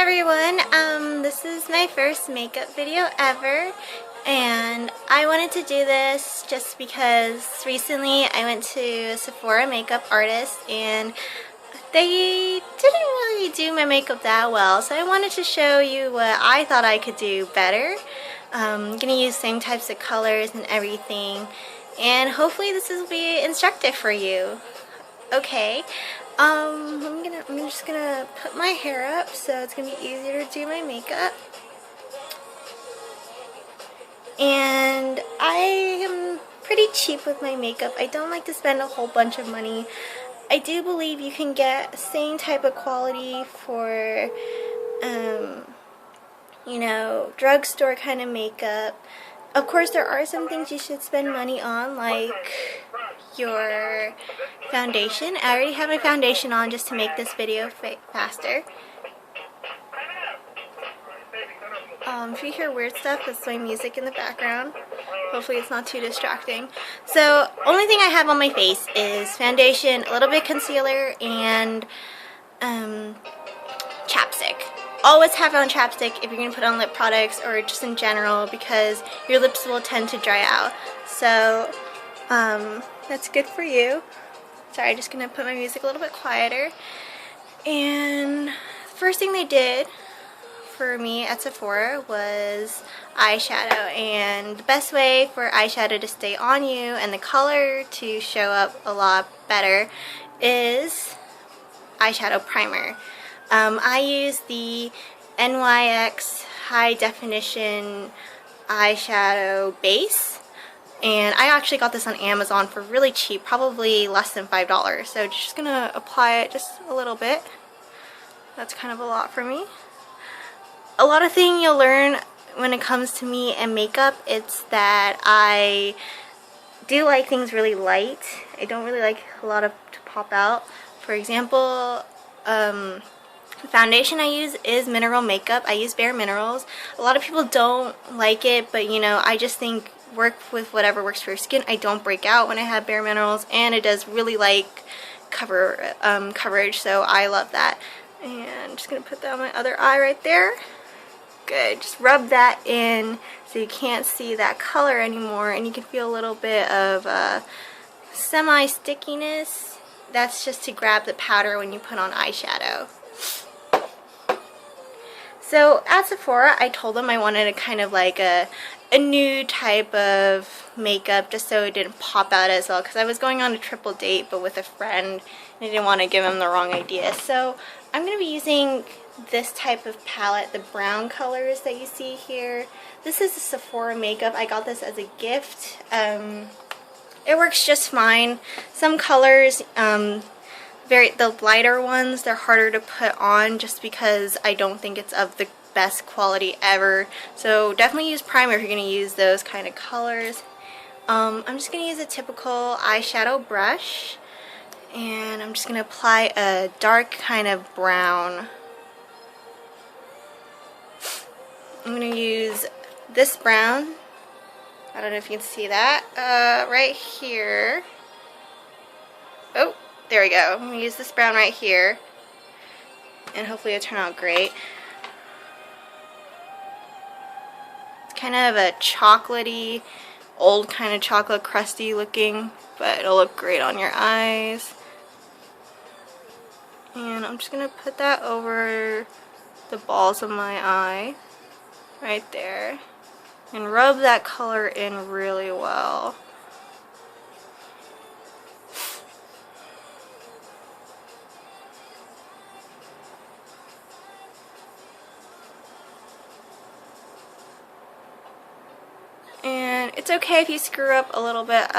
everyone, this is my first makeup video ever, and I wanted to do this just because recently I went to a Sephora makeup artist and they didn't really do my makeup that well, so I wanted to show you what I thought I could do better. I'm gonna use same types of colors and everything, and hopefully this will be instructive for you. Okay, I'm just gonna put my hair up so it's gonna be easier to do my makeup. And I am pretty cheap with my makeup. I don't like to spend a whole bunch of money. I do believe you can get same type of quality for, you know, drugstore kind of makeup. Of course, there are some things you should spend money on, like your foundation. I already have my foundation on just to make this video faster. If you hear weird stuff, that's my music in the background. Hopefully it's not too distracting. So, only thing I have on my face is foundation, a little bit concealer, and chapstick. Always have on chapstick if you're going to put on lip products or just in general, because your lips will tend to dry out. So, that's good for you. Sorry, I'm just going to put my music a little bit quieter. And the first thing they did for me at Sephora was eyeshadow, and the best way for eyeshadow to stay on you and the color to show up a lot better is eyeshadow primer. I use the NYX high definition eyeshadow base, and I actually got this on Amazon for really cheap, probably less than $5. So just gonna apply it just a little bit. That's kind of a lot for me. A lot of things you'll learn when it comes to me and makeup, it's that I do like things really light. I don't really like a lot of to pop out. For example, the foundation I use is mineral makeup. I use Bare Minerals. A lot of people don't like it, but you know, I just think work with whatever works for your skin. I don't break out when I have Bare Minerals, and it does really like coverage, so I love that. And I'm just gonna put that on my other eye right there. Good. Just rub that in so you can't see that color anymore, and you can feel a little bit of semi-stickiness. That's just to grab the powder when you put on eyeshadow. So at Sephora, I told them I wanted a kind of like a nude type of makeup, just so it didn't pop out as well, because I was going on a triple date but with a friend and I didn't want to give him the wrong idea. So I'm going to be using this type of palette, the brown colors that you see here. This is a Sephora makeup. I got this as a gift. It works just fine. Some colors, the lighter ones, they're harder to put on just because I don't think it's of the best quality ever. So definitely use primer if you're going to use those kind of colors. I'm just going to use a typical eyeshadow brush, and I'm just going to apply a dark kind of brown. I'm going to use this brown. I don't know if you can see that. Right here. Oh, there we go. I'm going to use this brown right here, and hopefully it'll turn out great. It's kind of a chocolatey, old kind of chocolate crusty looking, but it'll look great on your eyes. And I'm just going to put that over the balls of my eye. Right there, and rub that color in really well. And it's okay if you screw up a little bit.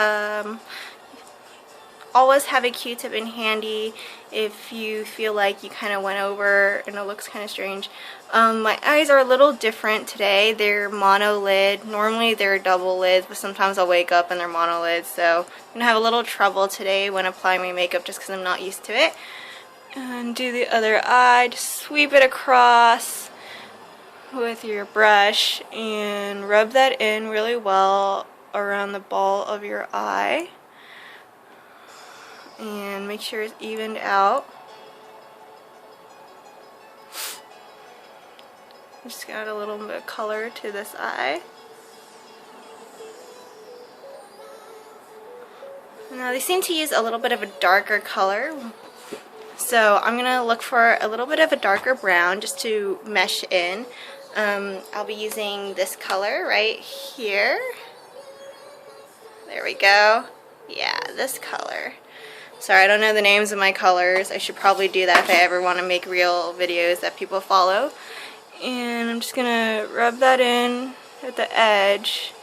Always have a Q-tip in handy if you feel like you kind of went over and it looks kind of strange. My eyes are a little different today. They're mono lid. Normally they're double lids, but sometimes I'll wake up and they're mono lids. So I'm going to have a little trouble today when applying my makeup just because I'm not used to it. And do the other eye. Just sweep it across with your brush and rub that in really well around the ball of your eye. And make sure it's evened out. Just add a little bit of color to this eye. Now they seem to use a little bit of a darker color, so I'm gonna look for a little bit of a darker brown just to mesh in. I'll be using this color right here. There we go. Yeah, this color. Sorry, I don't know the names of my colors. I should probably do that if I ever want to make real videos that people follow. And I'm just gonna rub that in at the edge.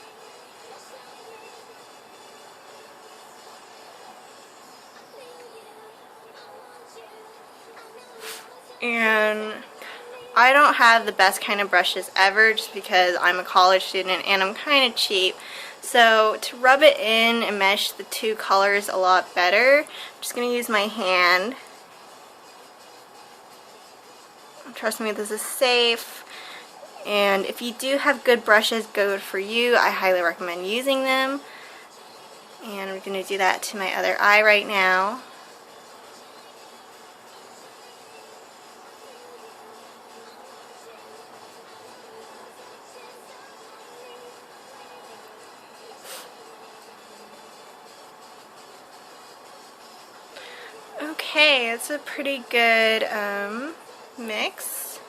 And I don't have the best kind of brushes ever just because I'm a college student and I'm kind of cheap. So to rub it in and mesh the two colors a lot better, I'm just going to use my hand. Trust me, this is safe. And if you do have good brushes, good for you. I highly recommend using them. And I'm going to do that to my other eye right now. Okay, it's a pretty good mix.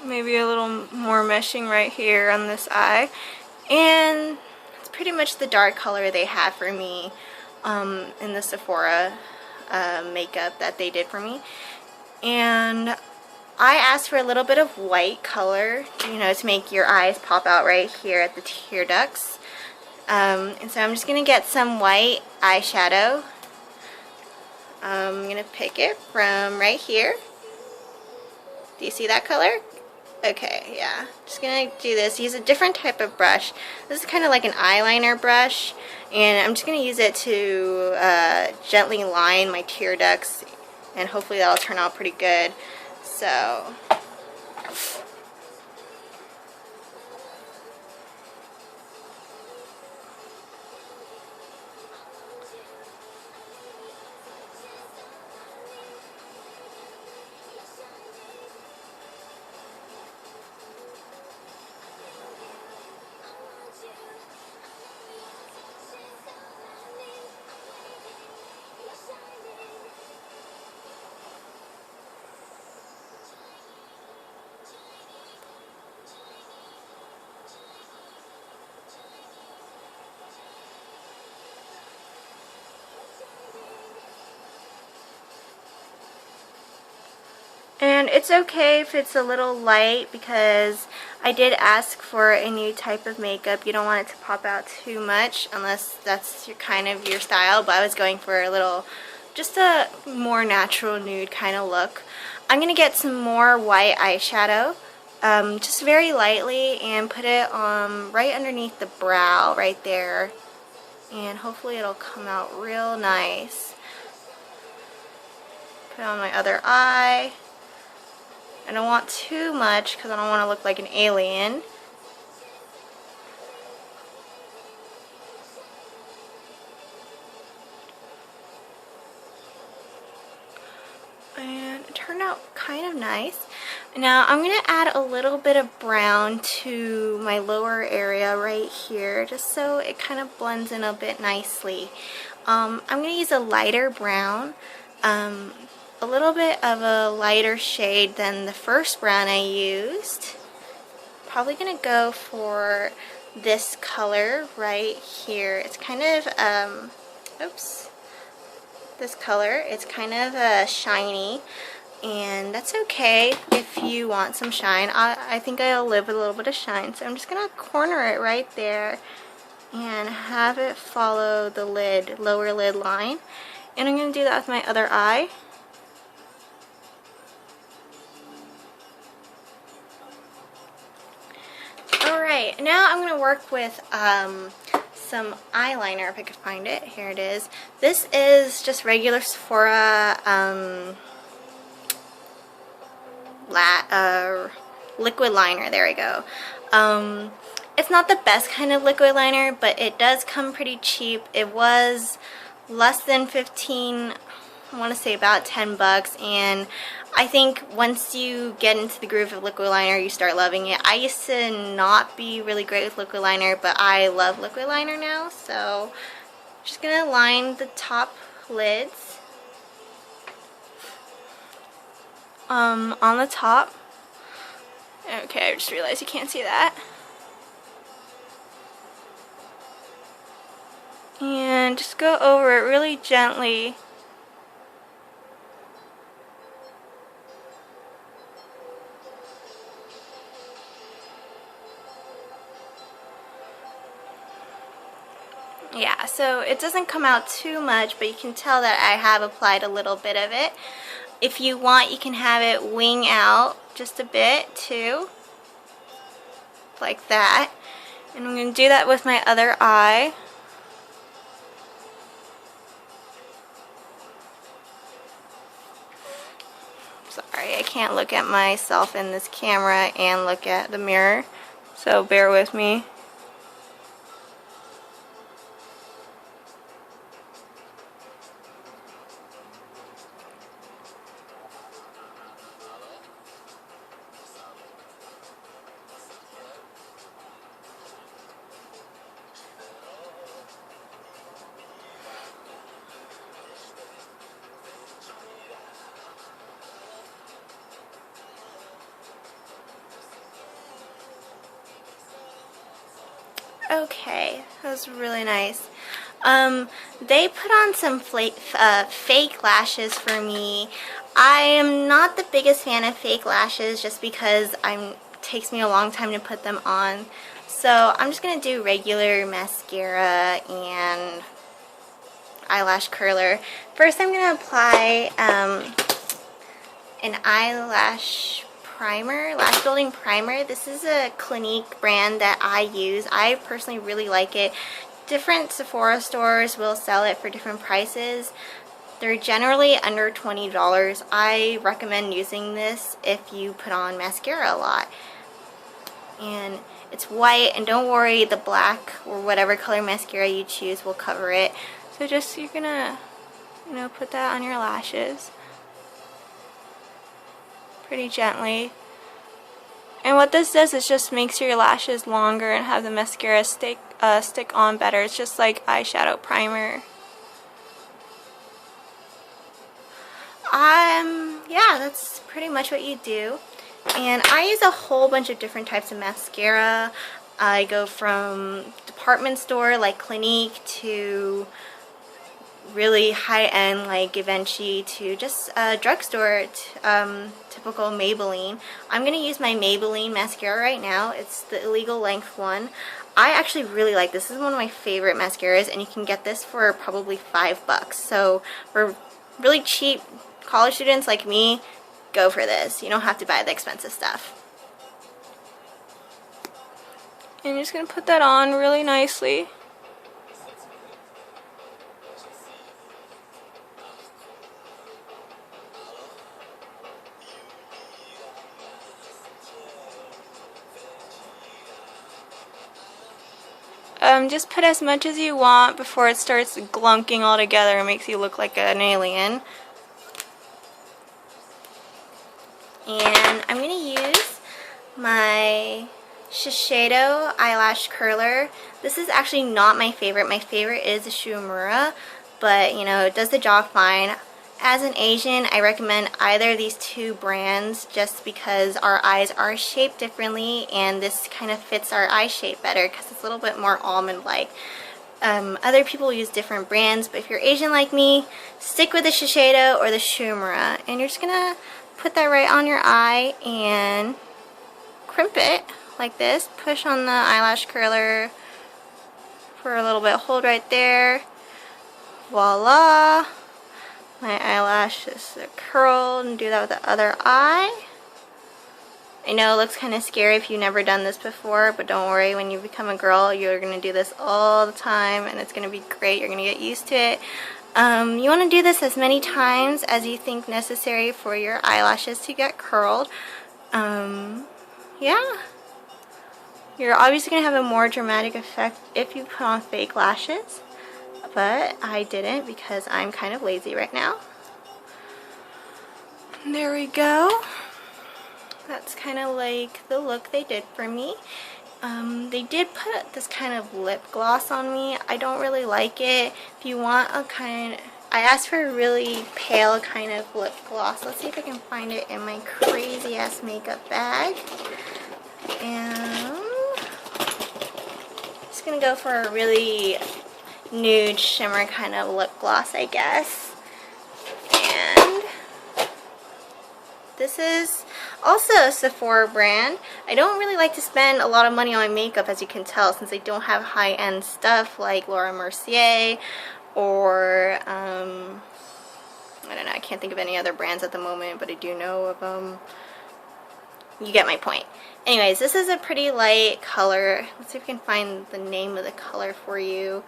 Maybe a little more meshing right here on this eye. And it's pretty much the dark color they have for me in the Sephora makeup that they did for me. And I asked for a little bit of white color, you know, to make your eyes pop out right here at the tear ducts. And so I'm just going to get some white eyeshadow. I'm going to pick it from right here. Do you see that color? Okay, yeah. Just going to do this. Use a different type of brush. This is kind of like an eyeliner brush. And I'm just going to use it to gently line my tear ducts. And hopefully that'll turn out pretty good. So... And it's okay if it's a little light because I did ask for a new type of makeup. You don't want it to pop out too much unless that's your kind of your style, but I was going for a little, just a more natural nude kind of look. I'm going to get some more white eyeshadow, just very lightly, and put it right underneath the brow right there. And hopefully it'll come out real nice. Put it on my other eye. I don't want too much because I don't want to look like an alien. And it turned out kind of nice. Now I'm going to add a little bit of brown to my lower area right here just so it kind of blends in a bit nicely. I'm going to use a lighter brown. A little bit of a lighter shade than the first brown I used. Probably gonna go for this color right here. It's kind of this color. It's kind of shiny, and that's okay if you want some shine. I think I'll live with a little bit of shine, so I'm just gonna corner it right there and have it follow the lid, lower lid line. And I'm gonna do that with my other eye. Alright, now I'm going to work with some eyeliner if I could find it. Here it is. This is just regular Sephora liquid liner. There we go. It's not the best kind of liquid liner, but it does come pretty cheap. It was less than $15 I want to say about 10 bucks, and I think once you get into the groove of liquid liner, you start loving it. I used to not be really great with liquid liner, but I love liquid liner now, so I'm just going to line the top lids on the top. Okay, I just realized you can't see that. And just go over it really gently. Yeah, so it doesn't come out too much, but you can tell that I have applied a little bit of it. If you want, you can have it wing out just a bit too, like that. And I'm going to do that with my other eye. Sorry, I can't look at myself in this camera and look at the mirror, so bear with me. Okay, that was really nice. They put on some fake lashes for me. I am not the biggest fan of fake lashes just because it takes me a long time to put them on. So I'm just going to do regular mascara and eyelash curler. First I'm going to apply an eyelash primer, lash building primer. This is a Clinique brand that I use. I personally really like it. Different Sephora stores will sell it for different prices. They're generally under $20. I recommend using this if you put on mascara a lot. And it's white, and don't worry, the black or whatever color mascara you choose will cover it. So just, you're gonna, put that on your lashes pretty gently. And what this does is just makes your lashes longer and have the mascara stick on better. It's just like eyeshadow primer. Yeah, that's pretty much what you do. And I use a whole bunch of different types of mascara. I go from department store like Clinique to really high-end like Givenchy to just drugstore, typical Maybelline. I'm going to use my Maybelline mascara right now. It's the illegal length one. I actually really like this. This is one of my favorite mascaras, and you can get this for probably $5. So for really cheap college students like me, go for this. You don't have to buy the expensive stuff. And you're just going to put that on really nicely. Just put as much as you want before it starts glunking all together and makes you look like an alien. And I'm going to use my Shiseido eyelash curler. This is actually not my favorite. My favorite is the Shumura, but it does the job fine. As an Asian, I recommend either of these two brands just because our eyes are shaped differently, and this kind of fits our eye shape better because it's a little bit more almond-like. Other people use different brands, but if you're Asian like me, stick with the Shiseido or the Shumura. And you're just going to put that right on your eye and crimp it like this. Push on the eyelash curler for a little bit. Hold right there. Voila! My eyelashes are curled, and do that with the other eye. I know it looks kind of scary if you've never done this before, but don't worry, when you become a girl, you're going to do this all the time, and it's going to be great. You're going to get used to it. You want to do this as many times as you think necessary for your eyelashes to get curled. Yeah. You're obviously going to have a more dramatic effect if you put on fake lashes, but I didn't because I'm kind of lazy right now. There we go. That's kind of like the look they did for me. They did put this kind of lip gloss on me. I don't really like it. If you want a kind, I asked for a really pale kind of lip gloss. Let's see if I can find it in my crazy ass makeup bag. And I'm just gonna go for a really nude shimmer kind of lip gloss, I guess. And this is also a Sephora brand. I don't really like to spend a lot of money on my makeup, as you can tell, since I don't have high-end stuff like Laura Mercier or I don't know, I can't think of any other brands at the moment, but I do know of them. You get my point. Anyways, this is a pretty light color. Let's see if we can find the name of the color for you.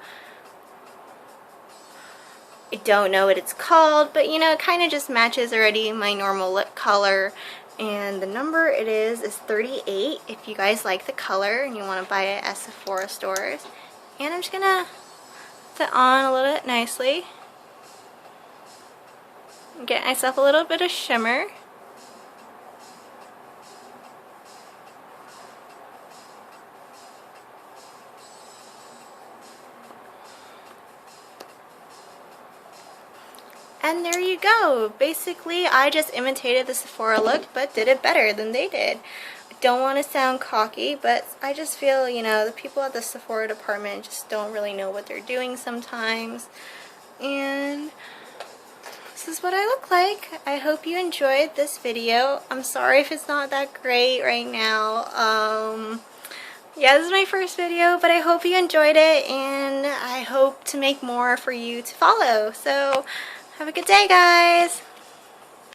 I don't know what it's called, but you know, it kind of just matches already my normal lip color. And the number it is 38 if you guys like the color and you want to buy it at Sephora stores. And I'm just gonna put it on a little bit nicely. Get myself a little bit of shimmer. And there you go. Basically, I just imitated the Sephora look, but did it better than they did. I don't want to sound cocky, but I just feel, you know, the people at the Sephora department just don't really know what they're doing sometimes. And this is what I look like. I hope you enjoyed this video. I'm sorry if it's not that great right now. Yeah, this is my first video, but I hope you enjoyed it, and I hope to make more for you to follow. So, have a good day, guys!